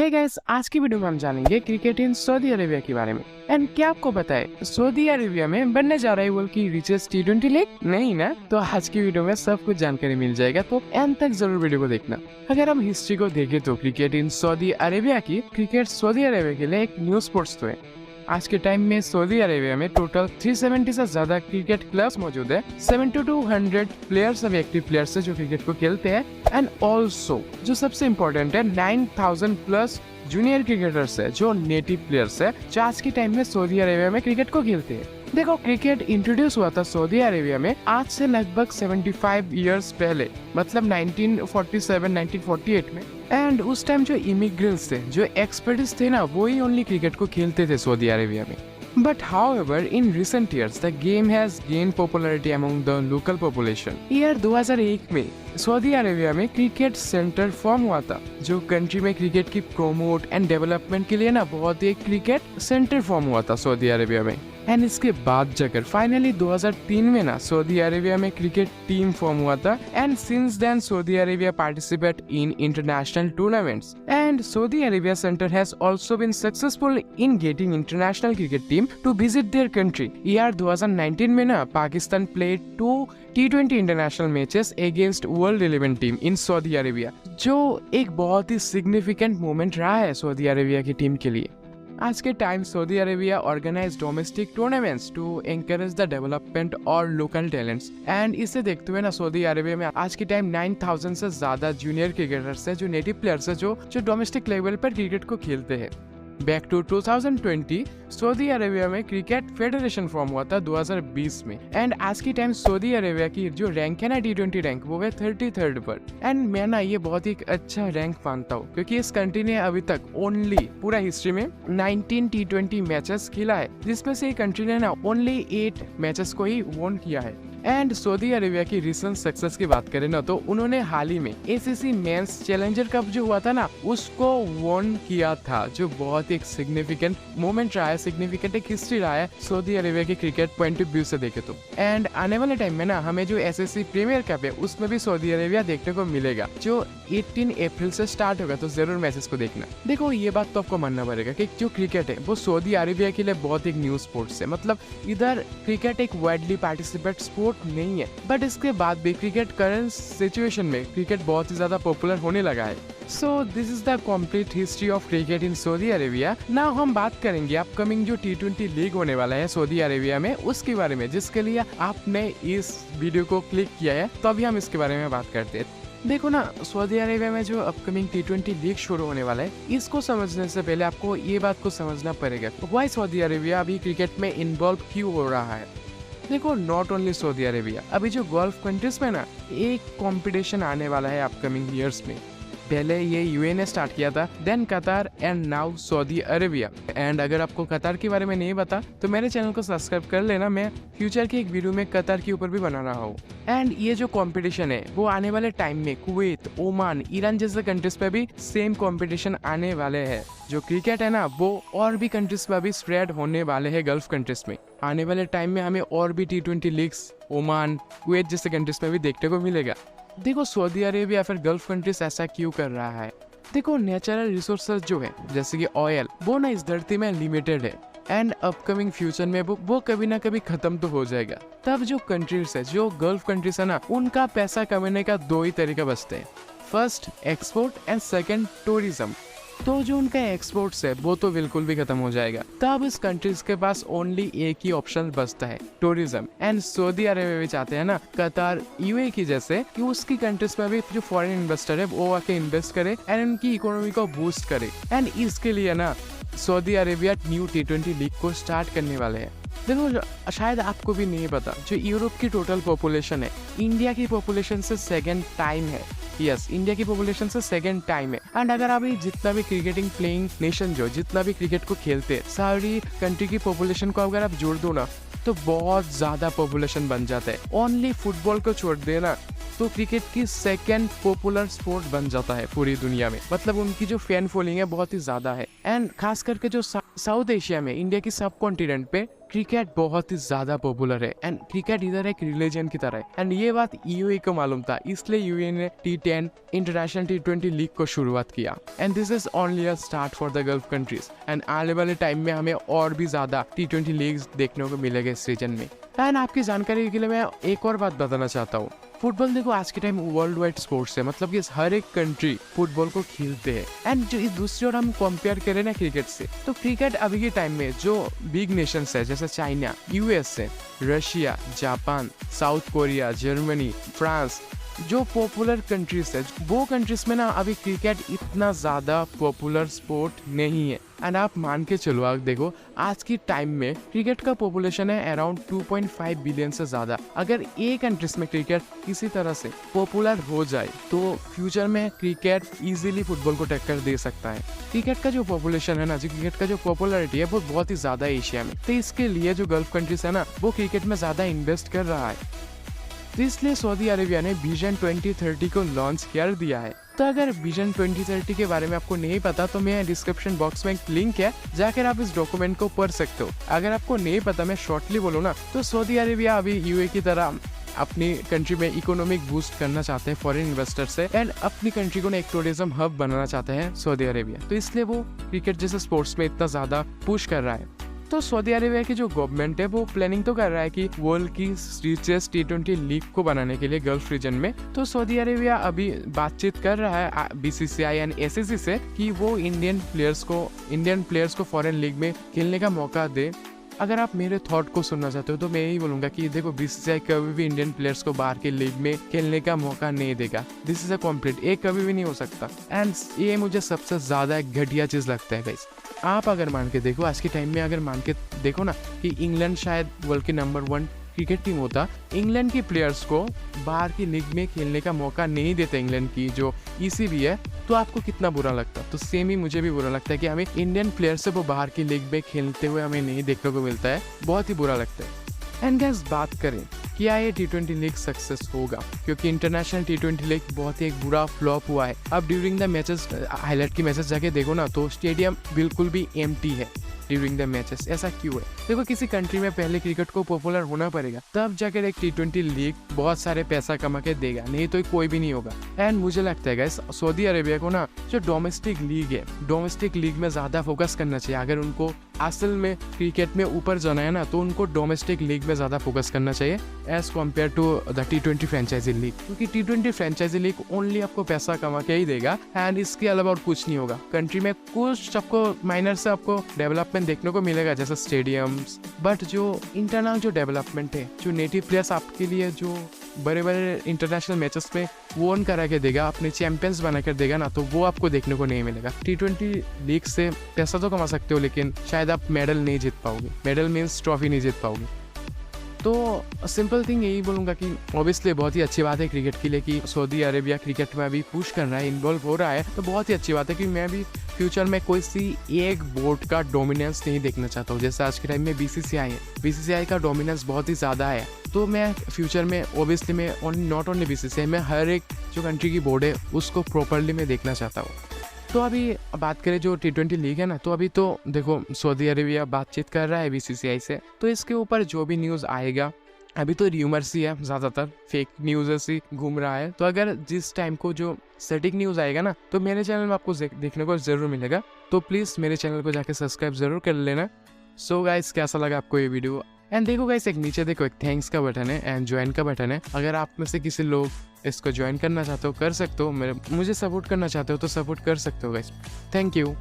Hey guys, आज की video में हम जानेंगे क्रिकेट इन सऊदी अरेबिया के बारे में। एंड क्या आपको पता है सऊदी अरेबिया में बनने जा रहा है वर्ल्ड की रिचेस्ट टी20 लीग? नहीं ना? तो आज की वीडियो में सब कुछ जानकारी मिल जाएगा, तो एंड तक जरूर वीडियो को देखना। अगर हम हिस्ट्री को देखें तो क्रिकेट इन सऊदी अरेबिया की क्रिकेट सऊदी अरेबिया के लिए एक न्यू स्पोर्ट्स तो है। आज के टाइम में सऊदी अरेबिया में टोटल 370 से ज्यादा क्रिकेट क्लब्स मौजूद है। 70 to 100 प्लेयर्स अभी एक्टिव प्लेयर्स है जो क्रिकेट को खेलते हैं। एंड ऑल्सो जो सबसे इम्पोर्टेंट है 9000 प्लस जूनियर क्रिकेटर्स है जो नेटिव प्लेयर्स है जो आज के टाइम में सऊदी अरेबिया में क्रिकेट को खेलते हैं। देखो, क्रिकेट इंट्रोड्यूस हुआ था सऊदी अरेबिया में आज से लगभग 75 इयर्स पहले, मतलब 1947-1948 में। एंड उस टाइम जो इमिग्रेंट्स थे, जो एक्सपर्ट्स थे ना, वो ही ओनली क्रिकेट को खेलते थे सऊदी अरेबिया में। But however, in recent years, the game has gained popularity among the local population. Year 2001 में सऊदी अरेबिया में क्रिकेट सेंटर फॉर्म हुआ था, जो कंट्री में क्रिकेट की प्रोमोट एंड डेवलपमेंट के लिए ना बहुत ही क्रिकेट सेंटर फॉर्म हुआ था सऊदी अरेबिया में। एंड इसके बाद जाकर फाइनली 2003 में ना सऊदी अरेबिया में क्रिकेट टीम फॉर्म हुआ था। And since then Saudi Arabia participate in international tournaments and Saudi Arabia center has also been successful in getting international cricket team to visit their country. Year 2019 में ना Pakistan played 2 T20 international matches against world 11 team in Saudi Arabia, जो एक बहुत ही significant moment रहा है Saudi Arabia की team के लिए। आज के time Saudi Arabia organize domestic tournaments to encourage the development और लोकल टैलेंट्स। एंड इसे देखते हुए ना सऊदी अरेबिया में आज के टाइम 9000 से ज्यादा जूनियर क्रिकेटर्स है जो नेटिव प्लेयर्स है जो डोमेस्टिक लेवल पर क्रिकेट को खेलते हैं। बैक टू 2020 सऊदी अरेबिया में क्रिकेट फेडरेशन फॉर्म हुआ था 2020 में। एंड आज की टाइम सऊदी अरेबिया की जो रैंक है ना T20 रैंक, वो है 33rd पर। एंड मैं ना ये बहुत ही अच्छा रैंक मानता हूँ, क्योंकि इस कंट्री ने अभी तक ओनली पूरा हिस्ट्री में 19 T20 मैचेस खेला है, जिसमें से कंट्री ने ना ओनली 8 मैचेस को ही वॉन किया है। एंड सऊदी अरेबिया की रिसेंट सक्सेस की बात करें ना, तो उन्होंने हाल ही में ACC मेंस चैलेंजर कप जो हुआ था ना, उसको वॉन किया था, जो बहुत एक सिग्निफिकेंट मोमेंट रहा है, सिग्निफिकेंट एक हिस्ट्री रहा है सऊदी अरेबिया की क्रिकेट पॉइंट ऑफ व्यू से देखे तो। एंड आने वाले टाइम में ना हमें जो SSC प्रीमियर कप है उसमें भी सऊदी अरेबिया देखने को मिलेगा, जो 18 अप्रैल से स्टार्ट होगा, तो जरूर मैचेस को देखना। देखो, ये बात तो आपको मानना पड़ेगा कि जो क्रिकेट है वो सऊदी अरेबिया के लिए बहुत एक न्यू स्पोर्ट्स है। मतलब इधर क्रिकेट एक वाइडली पार्टिसिपेट स्पोर्ट नहीं है, बट इसके बाद भी क्रिकेट करंट सिचुएशन में क्रिकेट बहुत ही ज्यादा पॉपुलर होने लगा है। So this is the complete history of cricket in Saudi Arabia. Now हम बात करेंगे अपकमिंग जो T20 लीग होने वाला है सऊदी अरेबिया में, उसके बारे में, जिसके लिए आपने इस वीडियो को क्लिक किया है। तो अभी हम इसके बारे में बात करते हैं। देखो ना, सऊदी अरेबिया में जो अपकमिंग T20 लीग शुरू होने वाला है, इसको समझने से पहले आपको ये बात को समझना पड़ेगा व्हाई सऊदी अरेबिया अभी क्रिकेट में इन्वॉल्व क्यों हो रहा है। देखो, नॉट ओनली सऊदी अरेबिया, अभी जो गल्फ कंट्रीज में ना एक कंपटीशन आने वाला है अपकमिंग ईयर्स में। पहले ये UAE ने स्टार्ट किया था, देन कतार and now Saudi Arabia. And अगर आपको कतार के बारे में नहीं पता तो मेरे चैनल को सब्सक्राइब कर लेना, मैं फ्यूचर की एक वीडियो में कतार के ऊपर भी बना रहा हूँ। एंड ये जो कंपटीशन है वो आने वाले टाइम में कुवैत, ओमान, ईरान जैसे कंट्रीज पे भी सेम कंपटीशन आने वाले हैं। जो क्रिकेट है ना वो और भी कंट्रीज पे भी स्प्रेड होने वाले हैं गल्फ कंट्रीज में। आने वाले टाइम में हमें और भी T20 लीग्स ओमान, कुवैत जैसे कंट्रीज में भी देखने को मिलेगा। देखो, सऊदी अरेबिया फिर गल्फ कंट्रीज ऐसा क्यों कर रहा है? देखो, नेचुरल रिसोर्सेज जो है जैसे कि ऑयल, वो ना इस धरती में लिमिटेड है। एंड अपकमिंग फ्यूचर में वो कभी ना कभी खत्म तो हो जाएगा। तब जो कंट्रीज है, जो गल्फ कंट्रीज है ना, उनका पैसा कमाने का 2 ही तरीका बचते हैं, first export and second tourism. तो जो उनका एक्सपोर्ट्स है वो तो बिल्कुल भी खत्म हो जाएगा। तब इस कंट्रीज के पास ओनली एक ही ऑप्शन बचता है, टूरिज्म। एंड सऊदी अरेबिया भी चाहते हैं ना कतार, UAE की जैसे, कि उसकी कंट्रीज में भी जो फॉरेन इन्वेस्टर है वो आके इन्वेस्ट करे एंड उनकी इकोनॉमी को बूस्ट करे। एंड इसके लिए ना Saudi Arabia new T20 league को स्टार्ट करने वाले हैं। देखो, शायद आपको भी नहीं पता, जो यूरोप की टोटल पॉपुलेशन है इंडिया की पॉपुलेशन से सेकंड टाइम है। यस, इंडिया की पॉपुलेशन से सेकंड टाइम है। एंड अगर अभी जितना भी क्रिकेटिंग प्लेइंग नेशन जो जितना भी क्रिकेट को खेलते हैं, सारी कंट्री की पॉपुलेशन को अगर आप जोड़ दो ना, तो बहुत ज्यादा पॉपुलेशन बन जाता है। ओनली फुटबॉल को छोड़ देना तो क्रिकेट की सेकंड पॉपुलर स्पोर्ट बन जाता है पूरी दुनिया में। मतलब उनकी जो फैन फॉलोइंग है बहुत ही ज्यादा है। एंड खास करके जो साउथ एशिया में, इंडिया की सब कॉन्टिनेंट पे क्रिकेट बहुत ही ज्यादा पॉपुलर है। एंड क्रिकेट इधर एक रिलीजन की तरह है। एंड ये बात यूएई को मालूम था, इसलिए यूएई ने T10 इंटरनेशनल T20 लीग को शुरुआत किया। And this is only a start for the gulf countries. And आने वाले टाइम में हमें और भी ज्यादा T20 लीग्स देखने को मिलेगा इस रीजन में। एंड आपकी जानकारी के लिए मैं एक और बात बताना चाहता हूँ। फुटबॉल देखो आज के टाइम वर्ल्ड वाइड स्पोर्ट्स है, मतलब कि हर एक कंट्री फुटबॉल को खेलते हैं। एंड जो इस दूसरी ओर हम कंपेयर करें ना क्रिकेट से, तो क्रिकेट अभी के टाइम में जो बिग नेशंस है जैसे China, USA, Russia, Japan, south Korea, Germany, France, जो पॉपुलर कंट्रीज है, वो कंट्रीज में ना अभी क्रिकेट इतना ज्यादा पॉपुलर स्पोर्ट नहीं है। एंड आप मान के चलो, आप देखो आज की टाइम में क्रिकेट का पॉपुलेशन है अराउंड 2.5 बिलियन से ज्यादा। अगर एक कंट्रीज में क्रिकेट किसी तरह से पॉपुलर हो जाए तो फ्यूचर में क्रिकेट इजीली फुटबॉल को टक्कर दे सकता है। क्रिकेट का जो पॉपुलेशन है ना, जो क्रिकेट का जो पॉपुलरिटी है वो बहुत ही ज्यादा एशिया में, तो इसके लिए जो गल्फ कंट्रीज है ना वो क्रिकेट में ज्यादा इन्वेस्ट कर रहा है। तो इसलिए सऊदी अरेबिया ने विजन 2030 को लॉन्च कर दिया है। तो अगर विजन 2030 के बारे में आपको नहीं पता तो मैं डिस्क्रिप्शन बॉक्स में एक लिंक है, जाकर आप इस डॉक्यूमेंट को पढ़ सकते हो। अगर आपको नहीं पता, मैं शॉर्टली बोलूँ ना, तो सऊदी अरेबिया अभी यूएई की तरह अपनी कंट्री में इकोनॉमिक बूस्ट करना चाहते हैं फॉरेन इन्वेस्टर से। एंड अपनी कंट्री को एक टूरिज्म हब बनाना चाहते हैं सऊदी अरेबिया। तो इसलिए वो क्रिकेट जैसे स्पोर्ट्स में इतना ज्यादा पुश कर रहा है। तो सऊदी अरेबिया की जो गवर्नमेंट है वो प्लानिंग तो कर रहा है कि वर्ल्ड की रिचेस्ट T20 लीग को बनाने के लिए गल्फ रीजन में। तो सऊदी अरेबिया अभी बातचीत कर रहा है BCCI एंड ACC से कि वो इंडियन प्लेयर्स को फॉरेन लीग में खेलने का मौका दे। अगर आप मेरे थॉट को सुनना चाहते हो तो मैं यही बोलूंगा कि देखो BCCI कभी भी इंडियन प्लेयर्स को बाहर के लीग में खेलने का मौका नहीं देगा। दिस इज अ कॉम्प्लीट, ये कभी भी नहीं हो सकता। एंड ये मुझे सबसे ज्यादा घटिया चीज लगता है गाइस। आप अगर मान के देखो, आज के टाइम में अगर मान के देखो ना कि इंग्लैंड शायद वर्ल्ड की नंबर 1 क्रिकेट टीम होता, इंग्लैंड की प्लेयर्स को बाहर की लीग में खेलने का मौका नहीं देते इंग्लैंड की जो ECB है, तो आपको कितना बुरा लगता। तो सेम ही मुझे भी बुरा लगता है कि हमें इंडियन प्लेयर्स से वो बाहर की लीग में खेलते हुए हमें नहीं देखने को मिलता है, बहुत ही बुरा लगता है। एंड गाइस, बात करें क्या ये T20 लीग सक्सेस होगा, क्योंकि इंटरनेशनल T20 लीग बहुत ही एक बुरा फ्लॉप हुआ है। अब ड्यूरिंग द मैचेस, हाईलाइट की मैचेस जाके देखो ना तो स्टेडियम बिल्कुल भी एम्प्टी है ड्यूरिंग द मैचेस। ऐसा क्यों है? देखो किसी कंट्री में पहले क्रिकेट को पॉपुलर होना पड़ेगा, तब जाकर एक T20 लीग बहुत सारे पैसा कमा के देगा, नहीं तो कोई भी नहीं होगा। एंड मुझे लगता है गाइस सऊदी अरेबिया को ना जो डोमेस्टिक लीग है, डोमेस्टिक लीग में ज्यादा फोकस करना चाहिए। अगर उनको असल में क्रिकेट में ऊपर जाना है ना तो उनको डोमेस्टिक लीग में ज्यादा फोकस करना चाहिए as compare to the T20 franchise league, क्योंकि T20 फ्रेंचाइजी लीग ओनली आपको पैसा कमा के ही देगा एंड इसके अलावा और कुछ नहीं होगा। कंट्री में कुछ आपको माइनर से आपको डेवलपमेंट देखने को मिलेगा जैसे स्टेडियम्स, बट जो इंटरनल जो डेवलपमेंट है, जो नेटिव प्लेयर्स आपके लिए जो बड़े बड़े इंटरनेशनल मैचेस में वोन करा के देगा, अपने चैंपियंस बना कर देगा ना, तो वो आपको देखने को नहीं मिलेगा। T20 लीग से पैसा तो कमा सकते हो लेकिन शायद आप मेडल नहीं जीत पाओगे। मेडल मीन्स ट्रॉफी नहीं जीत पाओगे। तो सिंपल थिंग यही बोलूँगा कि ऑब्वियसली बहुत ही अच्छी बात है क्रिकेट के लिए कि सऊदी अरेबिया क्रिकेट में अभी पुश कर रहा है, इन्वॉल्व हो रहा है, तो बहुत ही अच्छी बात है कि मैं भी फ्यूचर में कोई सी एक बोर्ड का डोमिनेंस नहीं देखना चाहता हूँ। जैसे आज के टाइम में BCCI है, BCCI का डोमिनेंस बहुत ही ज़्यादा है। तो मैं फ्यूचर में ऑब्वियसली मैं नॉट ओनली BCCI, मैं हर एक जो कंट्री की बोर्ड है उसको प्रॉपरली मैं देखना चाहता हूँ। तो अभी बात करें जो T20 लीग है ना, तो अभी तो देखो सऊदी अरेबिया बातचीत कर रहा है BCCI से, तो इसके ऊपर जो भी न्यूज़ आएगा, अभी तो र्यूमर्स ही है, ज़्यादातर फेक न्यूज़ ही घूम रहा है। तो अगर जिस टाइम को जो सटीक न्यूज़ आएगा ना तो मेरे चैनल में आपको देखने को ज़रूर मिलेगा। तो प्लीज़ मेरे चैनल को जाके सब्सक्राइब ज़रूर कर लेना। सो गाइस, कैसा लगा आपको ये वीडियो? एंड देखो गाइस, एक नीचे देखो एक थैंक्स का बटन है एंड ज्वाइन का बटन है। अगर आप में से किसी लोग इसको ज्वाइन करना चाहते हो कर सकते हो, मुझे सपोर्ट करना चाहते हो तो सपोर्ट कर सकते हो गाइस। Thank you.